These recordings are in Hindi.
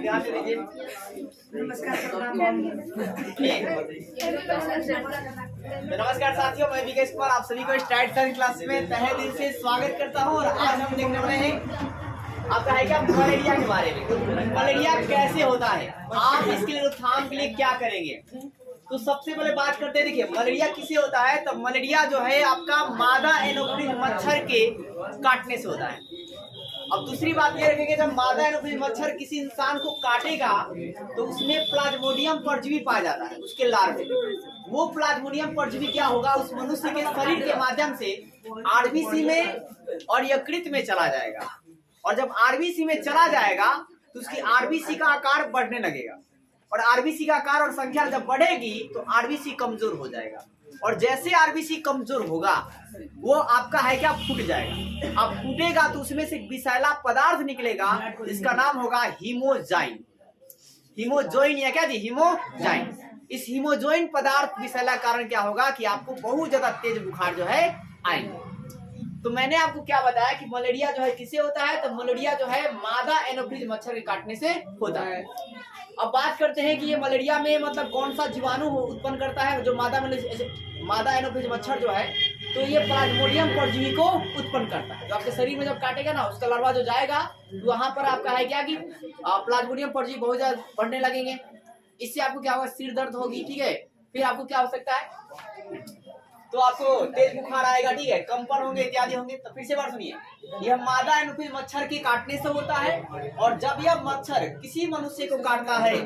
ध्यान से दीजिए। नमस्कार साथियों, मैं विकेश कुमार आप सभी को स्टार्ट साइंस क्लास में तहे दिल से स्वागत करता हूँ। और आज हम देखने वाले हैं आपका है क्या मलेरिया के बारे में। मलेरिया कैसे होता है, आप इसके लिए रोकथाम के लिए क्या करेंगे। तो सबसे पहले बात करते हैं, देखिए मलेरिया किसे होता है। तो मलेरिया जो है आपका मादा एनोफिलिस मच्छर के काटने से होता है। अब दूसरी बात ये रखेंगे, जब मादा एनोफिलिस मच्छर किसी इंसान को काटेगा तो उसमें प्लाज्मोडियम परजीवी पाया जाता है, उसके लार्वे। वो प्लाज्मोडियम परजीवी क्या होगा, उस मनुष्य के शरीर के माध्यम से आरबीसी में और यकृत में चला जाएगा। और जब आरबीसी में चला जाएगा तो उसकी आरबीसी का आकार बढ़ने लगेगा, और आरबीसी का आकार और संख्या जब बढ़ेगी तो आरबीसी कमजोर हो जाएगा। और जैसे आरबीसी कमजोर होगा वो आपका है क्या फूट जाएगा। अब फूटेगा तो उसमें से विषैला पदार्थ निकलेगा जिसका नाम होगा हीमोजाइन। हीमोजोइन या क्या जी, हीमोजाइन। इस हीमोजोइन पदार्थ विषैला कारण क्या होगा कि आपको बहुत ज्यादा तेज बुखार जो है आएंगे। तो मैंने आपको क्या बताया कि मलेरिया जो है किसे होता है। तो मलेरिया जो है मादा एनोफिलिस मच्छर के काटने से होता है। अब बात करते हैं कि ये मलेरिया में मतलब कौन सा जीवाणु उत्पन्न करता है। जो मादा एनोफिलिस मच्छर जो है तो ये प्लाज्मोडियम परजीवी को उत्पन्न करता है। जो आपके शरीर में जब काटेगा ना उसका लार्वा जो जाएगा तो वहां पर आपका है क्या कि प्लाज्मोडियम परजीवी बहुत ज्यादा बढ़ने लगेंगे। इससे आपको क्या होगा, सिर दर्द होगी, ठीक है। फिर आपको क्या हो सकता है, तो आपको तेज बुखार आएगा, ठीक है, कंपन होंगे इत्यादि होंगे। तो फिर से बात सुनिए, यह मादा एनोफिलिस मच्छर के काटने से होता है। और जब यह मच्छर किसी मनुष्य को काटता है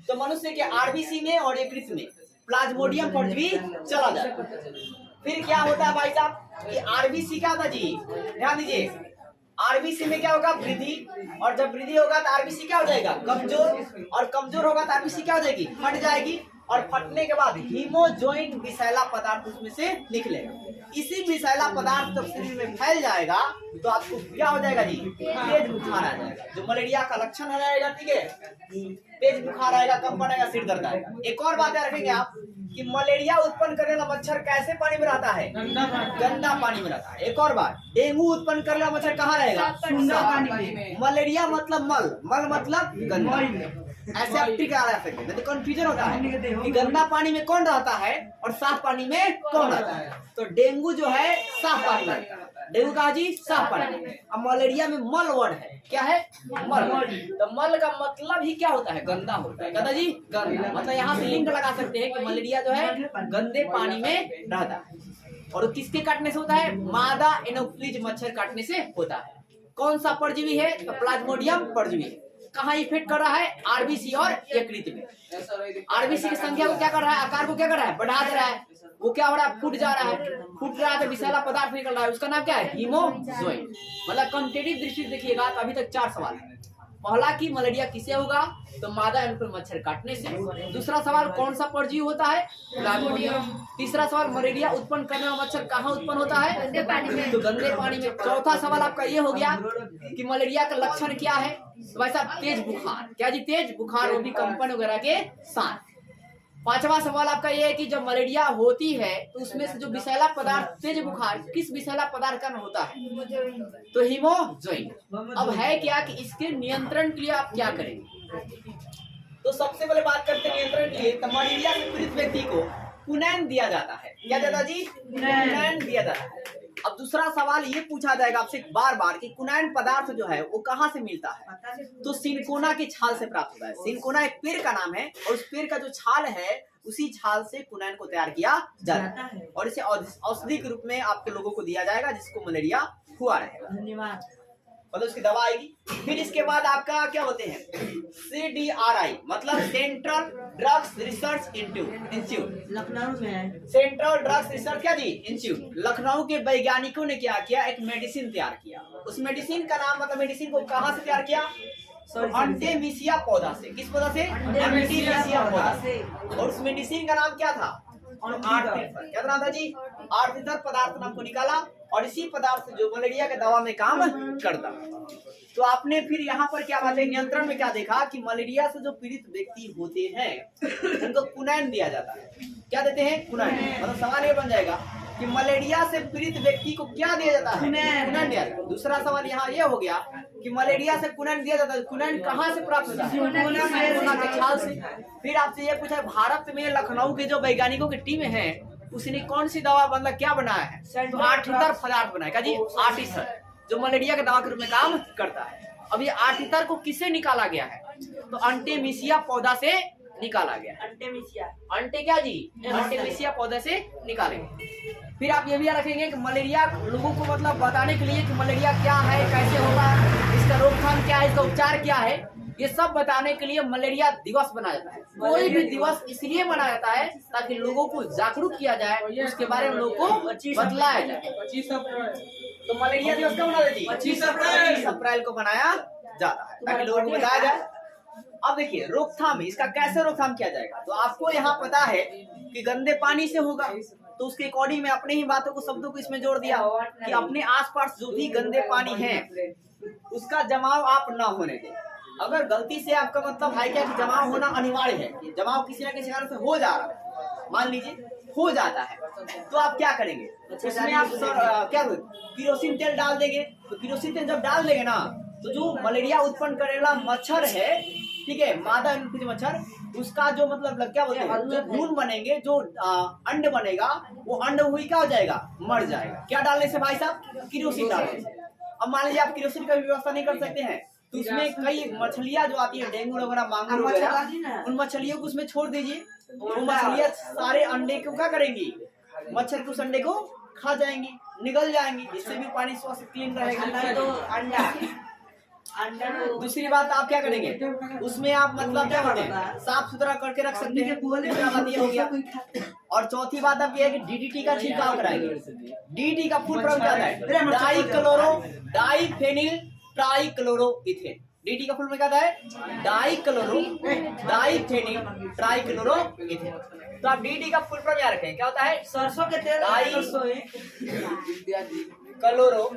तो मनुष्य के आरबीसी में और यकृत में प्लाज्मोडियम परजीवी चला जाता है। फिर क्या होता है भाई साहब कि आरबीसी क्या था जी, ध्यान दीजिए। आरबीसी में क्या होगा, वृद्धि। और जब वृद्धि होगा तो आरबीसी क्या हो जाएगा, कमजोर। और कमजोर होगा तो आरबीसी क्या हो जाएगी, फट जाएगी। और फटने के बाद हीमोजोइन विषैला पदार्थ उसमें से निकलेगा। इसी विषैला पदार्थ जब शरीर में फैल जाएगा तो आपको क्या हो जाएगा जी, तेज बुखार आ जाएगा, जो मलेरिया का लक्षण हो जाएगा, ठीक है। तेज बुखार आएगा, कंपन आएगा, सिर दर्द आएगा। एक और बात याद रखेंगे आप कि मलेरिया उत्पन्न करने वाला मच्छर कैसे पानी में रहता है, गंदा पानी में रहता है। एक और बात, डेंगू उत्पन्न करने वाला मच्छर कहाँ रहेगा, गंदा पानी में। मलेरिया मतलब मल, मल मतलब गंदा। ऐसे आप टिक आ सकते हैं, तो कंफ्यूजन होता है कि गंदा पानी में कौन रहता है और साफ पानी में कौन रहता है। तो डेंगू जो है साफ पानी में रहता है, डेंगू का जी साफ पानी में। अब मलेरिया में मल वर्ड है, क्या है, मल। तो मल का मतलब ही क्या होता है, गंदा होता है। कहता जी गंदा, मतलब यहाँ से लिंक लगा सकते हैं कि मलेरिया जो है गंदे पानी में रहता है। और किसके काटने से होता है, मादा एनोफिलिस मच्छर काटने से होता है। कौन सा परजीवी है, तो प्लाज्मोडियम परजीवी है। कहाँ इफेक्ट कर रहा है, आरबीसी और यकृत में। आरबीसी की संख्या को क्या कर रहा है, आकार को क्या कर रहा है, बढ़ा दे रहा है। वो क्या हो रहा है, फूट जा रहा है, फूट रहा है तो विषैला पदार्थ निकल रहा है, उसका नाम क्या है, हीमोजोइन। मतलब क्वांटिटेटिव दृष्टि से देखिएगा तो अभी तक 4 सवाल है। पहला कि मलेरिया किसे होगा, तो मादा एनोफिलिस मच्छर काटने से। दूसरा सवाल कौन सा परजीवी होता है, प्लाज्मोडियम। तीसरा सवाल मलेरिया उत्पन्न करने वाला मच्छर कहाँ उत्पन्न होता है, गंदे पानी में, तो गंदे पानी में। चौथा सवाल आपका ये हो गया कि मलेरिया का लक्षण क्या है, तो भाई साहब तेज बुखार, क्या जी, तेज बुखार, वो भी कंपन वगैरह के साथ। पांचवा सवाल आपका ये है कि जब मलेरिया होती है तो उसमें से जो विषैला पदार्थ, तेज बुखार किस विषैला पदार्थ का होता है, तो हीमोजोइन। अब है क्या कि इसके नियंत्रण के लिए आप क्या करेंगे। तो सबसे पहले बात करते हैं नियंत्रण के लिए। तो मलेरिया से पीड़ित व्यक्ति को कुनैन दिया जाता है, क्या देता जी, कुनैन दिया जाता है। अब दूसरा सवाल ये पूछा जाएगा आपसे बार बार कि कुनैन पदार्थ जो है वो कहाँ से मिलता है, तो सिनकोना की छाल से प्राप्त होता है। सिनकोना एक पेड़ का नाम है और उस पेड़ का जो छाल है उसी छाल से कुनैन को तैयार किया जाता है और इसे औषधि के रूप में आपके लोगों को दिया जाएगा जिसको मलेरिया हुआ रहेगा। धन्यवाद। मतलब उसकी दवा आएगी। फिर इसके बाद आपका क्या होते हैं, CDRI मतलब central drugs research institute, Lucknow में है। सेंट्रल ड्रग्स रिसर्च क्या जी, इंस्टीट्यूट। लखनऊ के वैज्ञानिकों ने क्या किया, एक मेडिसिन तैयार किया। उस मेडिसिन का नाम, मतलब मेडिसिन को कहाँ से तैयार किया, आर्टेमिसिया पौधा से। किस पौधा से, आर्टेमिसिया पौधा से। और उस मेडिसिन का नाम क्या था, आर्थिथर। क्या नाम था जी, आर्थिथर पदार्थ नाम को निकाला और इसी पदार्थ जो मलेरिया के दवा में काम करता। तो आपने फिर यहाँ पर क्या बात है, नियंत्रण में क्या देखा कि मलेरिया से जो पीड़ित व्यक्ति होते हैं उनको कुनैन दिया जाता है। क्या देते हैं, कुनैन। मतलब सवाल ये बन जाएगा कि मलेरिया से पीड़ित व्यक्ति को क्या दिया जाता है? कुनन दिया जाता है। दूसरा सवाल यहाँ ये हो गया कि मलेरिया से कुनन दिया जाता है, कुनन कहाँ से प्राप्त होता है? कोरोना के छाल से। फिर आपसे ये पूछा, भारत में लखनऊ के जो वैज्ञानिकों की टीम है उसने कौन सी दवा मतलब क्या बनाया है? तो आर्टितर पदार्थ बनाया जी, आर्टितर, जो मलेरिया के दवा के रूप में काम करता है। अब ये आर्टितर को किससे निकाला गया है? तो अंटेमिसिया पौधा से निकाला गया। अंटे क्या जी? अंटेमिसिया पौधे से निकालेंगे। फिर आप ये भी रखेंगे कि मलेरिया लोगों को मतलब बताने के लिए कि मलेरिया क्या है, कैसे होगा, इसका रोकथाम क्या है, इसका उपचार क्या है, ये सब बताने के लिए मलेरिया दिवस मनाया जाता है। कोई भी दिवस इसलिए मनाया जाता है ताकि लोगों को जागरूक किया जाए, उसके बारे में लोगों को बतलाया जाए। तो मलेरिया दिवस कब मनाते जी? 25 अप्रैल को मनाया जाता है ताकि लोगों को बताया जाए। अब देखिए रोकथाम, इसका कैसे रोकथाम किया जाएगा? तो आपको यहाँ पता है कि गंदे पानी से होगा, तो उसके अकॉर्डिंग में अपने ही बातों को, शब्दों को इसमें जोड़ दिया कि अपने आसपास जो भी गंदे पानी है उसका जमाव आप ना होने दें। अगर गलती से आपका मतलब है क्या कि जमाव होना अनिवार्य है, जमाव किसी न किसी कारण से हो जा रहा है, मान लीजिए हो जाता है, तो आप क्या करेंगे? उसमें आप क्या केरोसिन तेल डाल देंगे। तो केरोसिन तेल जब डाल देंगे ना, तो जो मलेरिया उत्पन्न करेला मच्छर है, ठीक है, मादा एनोफिलिस मच्छर, उसका जो मतलब क्या बोलते हैं, जो भ्रूण बनेंगे, जो अंड बनेगा, वो अंड हुई क्या हो जाएगा? मर जाएगा। क्या डालने से भाई साहब? केरोसिन डालने से। अब मान लीजिए आप केरोसिन का व्यवस्था नहीं कर सकते हैं, तो उसमें कई मछलियां जो आती है, डेंगू वगैरह, मांगुर वगैरह, उन मछलियों को उसमें छोड़ दीजिए। वो मछलियां सारे अंडे को क्या करेंगी? मच्छर के उस अंडे को खा जाएंगी, निगल जाएंगी, इससे भी पानी स्वास्थ्य क्लीन रहेगा। तो अंडा दूसरी बात आप क्या करेंगे? उसमें आप मतलब क्या करते हैं? साफ सुथरा करके रख सकते हैं। बात ये हो गया। और चौथी बात आप ये है कि डीडीटी का छिड़काव कराएंगे। डीडीटी का फुल फॉर्म क्या है? डाइफेनिल ट्राइक्लोरोइथेन। डीटी का फुल फॉर्म क्या है? डाइफेनिल ट्राइक्लोरोइथेन। तो आप डीटी का फुल फॉर्म याद रखें, क्या होता है? सरसों के तेल, क्लोरो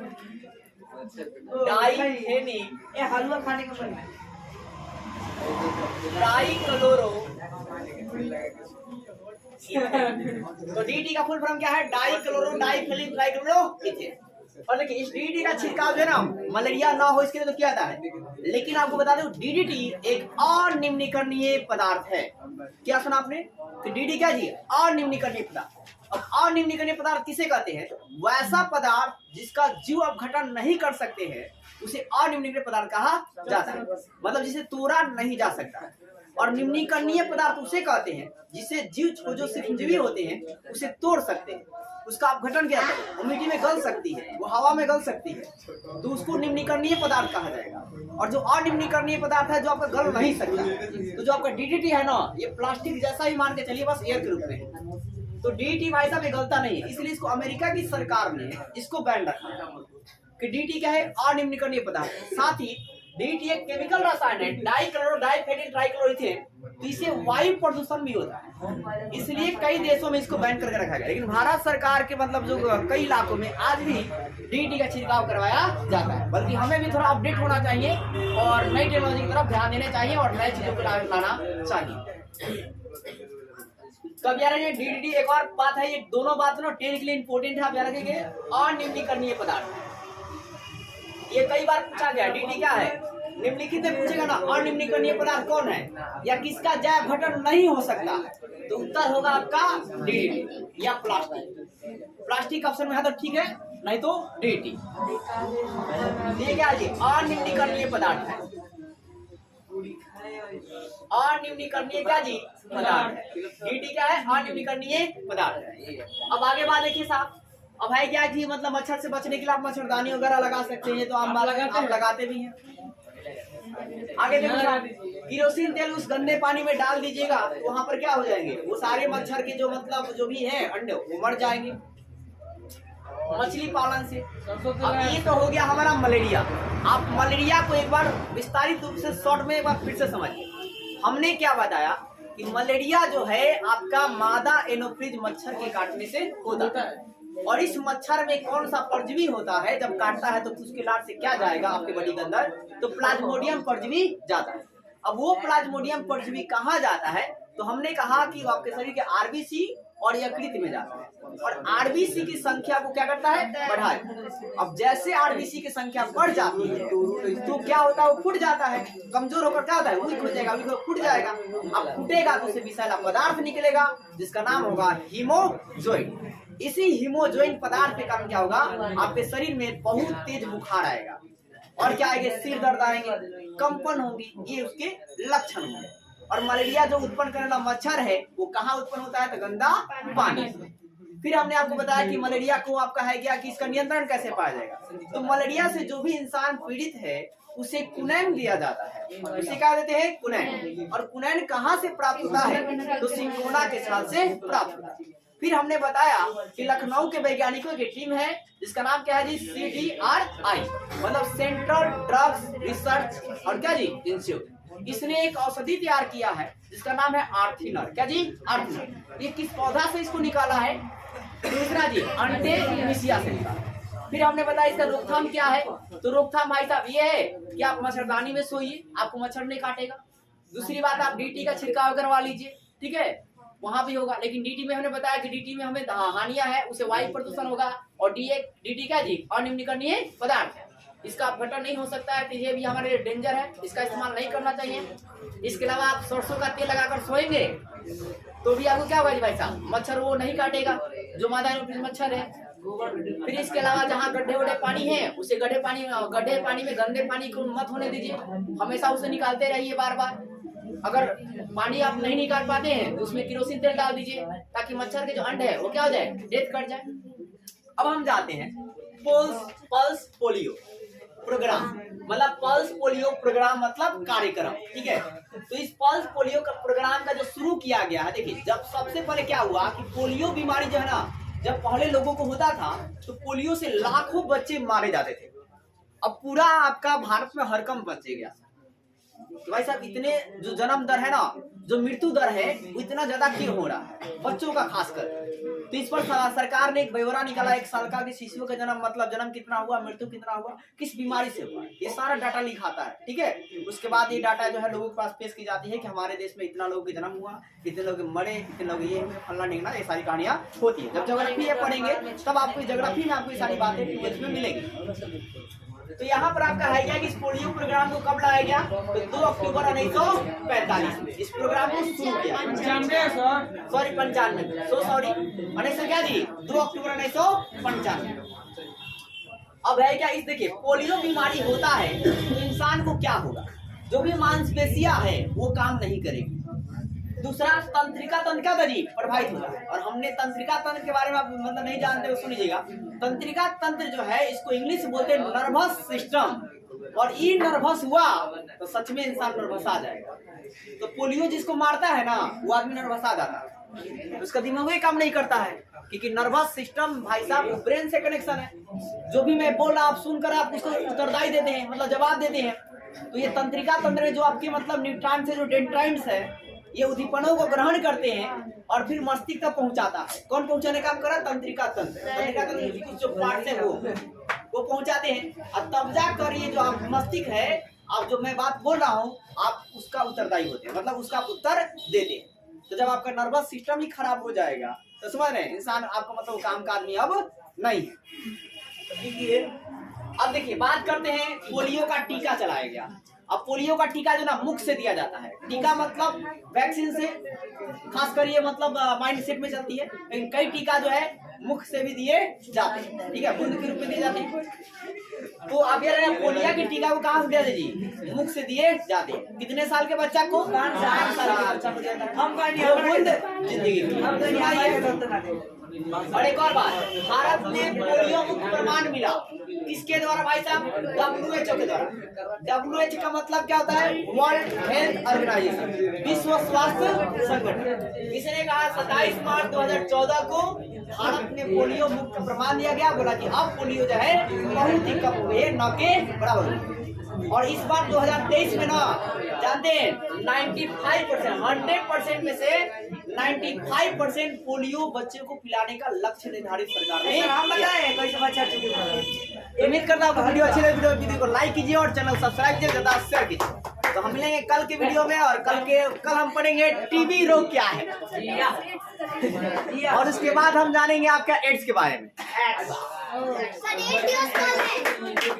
डाइफेनिल, हलवा खाने का मन है, ट्राइक्लोरो। तो डीटी का फुल फॉर्म क्या है? Dichloro diphenyl trichloroethane. और देखिए इस डीडीटी का छिड़काव है ना, मलेरिया ना हो इसके लिए तो किया जाता है, लेकिन आपको बता दूं डीडीटी एक अनिम्नीकरणीय पदार्थ है। क्या सुना आपने? तो डीडी क्या जी? अनिम्नीकरणीय पदार्थ। अब अनिम्नीकरणीय पदार्थ किसे कहते हैं? वैसा पदार्थ जिसका जीव अपघटन नहीं कर सकते हैं उसे अनिम्नीकरणीय पदार्थ कहा जाता है, मतलब जिसे तोड़ा नहीं जा सकता। और निम्नीकरणीय पदार्थ उसे कहते हैं जिसे जीव जो चिरंजीवी होते हैं उसे तोड़ सकते हैं, उसका अपघटन क्या है? वो मिट्टी में गल सकती है, वो हवा में गल सकती है, तो उसको निम्नीकरणीय पदार्थ कहा जाएगा। और जो अनिम्नीकरणीय पदार्थ है जो आपका गल नहीं सकता, तो जो आपका डीडीटी है ना, ये प्लास्टिक जैसा ही मान के चलिए, बस एयर के रूप में। तो डीडीटी भाई साहब ये गलता नहीं है, इसलिए इसको अमेरिका की सरकार ने इसको बैन रखा कि डीडीटी क्या है? अनिम्नीकरणीय पदार्थ। साथ ही डीडीटी एक केमिकल रसायन है, डाइक्लोरो डाइफेनिल ट्राइक्लोरोइथेन, तो इससे वायु प्रदूषण भी होता है, इसलिए कई देशों में इसको बैन करके रखा गया। लेकिन भारत सरकार के मतलब जो कई इलाकों में आज भी डीडीटी का छिड़काव करवाया जाता है। बल्कि हमें भी थोड़ा अपडेट होना चाहिए और नई टेक्नोलॉजी की तरफ ध्यान देना चाहिए और नई चीजों को लाना चाहिए। कब यार ये डीडीटी एक और बात है, ये दोनों बात ना टेन के लिए इंपोर्टेंट है, आप याद रखेंगे। अनिम्नीकरणीय पदार्थ ये कई बार पूछा गया, डीडीटी क्या है? निम्नलिखित में पूछेगा ना, अनिम्नीकरणीय पदार्थ कौन है या किसका जैव अपघटन नहीं हो सकता, तो उत्तर होगा आपका डीडीटी या प्लास्टिक। प्लास्टिक ऑप्शन में है तो ठीक है, नहीं तो डीडीटी। ये क्या जी? अनिम्नीकरणीय पदार्थ है। अनिम्नीकरणीय क्या जी? पदार्थ है। डीडीटी क्या है? अनिम्नीकरणीय पदार्थ है। अब आगे बात देखिए साहब, अब है क्या कि मतलब मच्छर से बचने के लिए आप मच्छरदानी वगैरह लगा सकते हैं, तो आप लगाते भी हैं। आगे देखो साहब, केरोसिन तेल उस गंदे पानी में डाल दीजिएगा तो वहां पर क्या हो जाएंगे? वो सारे मच्छर के जो मतलब जो भी है अंडे वो मर जाएंगे मछली पालन से। अब ये तो हो गया हमारा मलेरिया। आप मलेरिया को एक बार विस्तारित रूप से शॉर्ट में एक बार फिर से समझिए। हमने क्या बताया कि मलेरिया जो है आपका मादा एनोफ्लिज मच्छर के काटने से होता है, और इस मच्छर में कौन सा परजीवी होता है? जब काटता है तो उसके लार से क्या जाएगा आपके बॉडी के अंदर? तो प्लाज्मोडियम परजीवी जाता है। अब वो प्लाज्मोडियम परजीवी कहाँ जाता है? तो हमने कहा कि वो आपके शरीर के आरबीसी और यकृत में जाता है और आरबीसी की संख्या को क्या करता है, बढ़ाए। अब जैसे आरबीसी की संख्या बढ़ जाती है तो क्या होता है, वो फूट जाता है, कमजोर होकर क्या होता है, वीक हो जाएगा, वीक फूट जाएगा। अब फूटेगा तो उसे विषैला पदार्थ निकलेगा जिसका नाम होगा हीमोजोइन। इसी हीमोजोइन पदार्थ के कारण क्या होगा, आपके शरीर में बहुत तेज बुखार आएगा और क्या आएंगे, सिर दर्द आएंगे, कंपन होगी, ये उसके लक्षण होंगे। और मलेरिया जो उत्पन्न करने वाला मच्छर है वो कहाँ उत्पन्न होता है, तो गंदा पानी से। फिर हमने आपको बताया कि मलेरिया को आपका है क्या कि इसका नियंत्रण कैसे पाया जाएगा। तो मलेरिया से जो भी इंसान पीड़ित है उसे कुनैन दिया जाता है, उसे क्या देते हैं, कुनैन। और कुनैन कहाँ से प्राप्त होता है, तो सिंकोना के साल से प्राप्त होता है। फिर हमने बताया कि लखनऊ के वैज्ञानिकों की टीम है जिसका नाम क्या है जी, CDRI, मतलब सेंट्रल ड्रग्स रिसर्च और क्या जी, इंस्टीट्यूट। इसने एक औषधि तैयार किया है जिसका नाम है आर्थिनर। क्या जी, आर्थिनर। ये किस पौधा से इसको निकाला है, दूसरा जी अंटेमिसिया से निकाला। फिर हमने बताया इसका रोकथाम क्या है, तो रोकथाम भाई साहब ये है कि आप मच्छरदानी में सोइए, आपको मच्छर नहीं काटेगा। दूसरी बात, आप DT का छिड़काव करवा लीजिए, ठीक है, वहां भी होगा। लेकिन DT में हमने बताया कि DT में हमें हानियां है, उसे वायु प्रदूषण होगा। और DT क्या जी, अनिम्नकरणीय पदार्थ है, इसका अपघटन नहीं हो सकता है, तो ये भी हमारे लिए डेंजर है, इसका इस्तेमाल नहीं करना चाहिए। इसके अलावा आप सरसों का तेल लगाकर सोएंगे तो भी आपको क्या होगा जी भाई साहब, मच्छर वो नहीं काटेगा जो मादा मच्छर है। फिर इसके अलावा जहाँ गड्ढे वड्ढे पानी है उसे गड्ढे पानी में गंदे पानी को मत होने दीजिए, हमेशा उसे निकालते रहिए बार बार। अगर पानी आप नहीं निकाल पाते हैं तो उसमें केरोसिन तेल डाल दीजिए ताकि मच्छर के जो अंड है वो क्या हो जाए, डेथ कर जाए। अब हम जाते हैं पल्स पोलियो प्रोग्राम, मतलब पल्स पोलियो प्रोग्राम मतलब कार्यक्रम, ठीक है। तो इस पल्स पोलियो का प्रोग्राम का जो शुरू किया गया है, देखिए जब सबसे पहले क्या हुआ कि पोलियो बीमारी जो है ना, जब पहले लोगों को होता था तो पोलियो से लाखों बच्चे मारे जाते थे। अब पूरा आपका भारत में हड़कंप मच गया। तो भाई साहब इतने जो जन्म दर है ना, जो मृत्यु दर है वो इतना ज्यादा क्यों हो रहा है, बच्चों का खासकर। तो इस पर सरकार ने एक ब्यौरा निकाला, 1 साल का, कि शिशुओं का जन्म मतलब जन्म कितना हुआ, मृत्यु कितना हुआ, किस बीमारी से हुआ, ये सारा डाटा लिखाता है, ठीक है। उसके बाद ये डाटा जो है लोगों के पास पेश की जाती है कि हमारे देश में इतना लोगों के जन्म हुआ, इतने लोग मरे, इतने लोग ये फलना निकला, ये सारी कहानियां होती है। जब ज्योग्राफी पढ़ेंगे तब आपको ज्योग्राफी में आपको ये सारी बातें में मिलेंगी। तो यहाँ पर आपका है क्या कि इस पोलियो प्रोग्राम को कब लाया गया, तो 2 अक्टूबर 1945 में इस प्रोग्राम को शुरू किया। 2 अक्टूबर 1995। अब है क्या, इस देखिए पोलियो बीमारी होता है तो इंसान को क्या होगा, जो भी मांसपेशियां है वो काम नहीं करेगी। दूसरा, तंत्रिका तंत्र क्या होगा जी, प्रभावित होगा। और हमने तंत्रिका तंत्र के बारे में आप मतलब नहीं जानते हो, सुन लीजिएगा। तंत्रिका तंत्र जो है इसको इंग्लिश में बोलते हैं नर्वस सिस्टम, और ये नर्वस हुआ तो सच में इंसान नर्वस आ जाएगा। तो पोलियो जिसको मारता है ना वो आदमी नर्वस आ जाता है, उसका दिमाग ही काम नहीं करता है, क्योंकि नर्वस सिस्टम भाई साहब ब्रेन से कनेक्शन है। जो भी मैं बोल रहा आप सुनकर आप उसको उत्तरदायी देते हैं, मतलब जवाब देते हैं। तो ये तंत्रिका तंत्र जो आपके मतलब न्यूट्रॉन से जो डेंड्राइट्स है ये उद्दीपनों को ग्रहण करते हैं और फिर मस्तिष्क तक पहुंचाता है। कौन पहुंचाने का काम कर रहा है, तंत्रिका तंत्र। तंत्रिका तंत्र की कुछ जो पार्ट्स है वो पहुंचाते हैं, और तब जाकर ये जो आप मस्तिष्क है, आप जो मैं बात बोल रहा हूँ आप उसका उत्तरदायी होते हैं, मतलब उसका उत्तर देते हैं। तो जब आपका नर्वस सिस्टम ही खराब हो जाएगा तो समझ रहे हैं इंसान आपका मतलब काम का आदमी अब नहीं है। अब देखिए बात करते हैं, पोलियो का टीका चलाया गया। अब पोलियो का टीका जो ना मुख से दिया जाता है, टीका मतलब वैक्सीन से, खासकर ये मतलब माइंडसेट में चलती है, लेकिन कई टीका जो है मुख से भी दिए जाते हैं, ठीक है, बूंद के रूप में दिए जाते हैं। तो अब ये पोलियो के टीका को कहाँ से दिया जी, मुख से दिए जाते हैं। कितने साल के बच्चा को, 5 साल के बच्चा को दिया जाता है, जिंदगी। और एक और बात, भारत में पोलियो मुक्त प्रमाण मिला किसके द्वारा भाई साहब, WHO के द्वारा। WHO का मतलब क्या होता है, वर्ल्ड हेल्थ ऑर्गेनाइजेशन, विश्व स्वास्थ्य संगठन। इसने कहा 27 मार्च 2014 को भारत में पोलियो मुक्त प्रमाण दिया गया। बोला कि अब पोलियो जो है बहुत ही कम हुए, न के बराबर। और इस बार 2023 में ना जानते हैं 95%, 100% में से 95% पोलियो बच्चे को पिलाने का लक्ष्य निर्धारित सरकार ने उम्मीद करता हूँ वीडियो अच्छी लगी, वीडियो को लाइक कीजिए और चैनल सब्सक्राइब कीजिए, ज्यादा शेयर कीजिए। तो हम मिलेंगे कल के वीडियो में, और कल हम पढ़ेंगे टीबी रोग क्या है, और उसके बाद हम जानेंगे आपका एड्स के बारे में।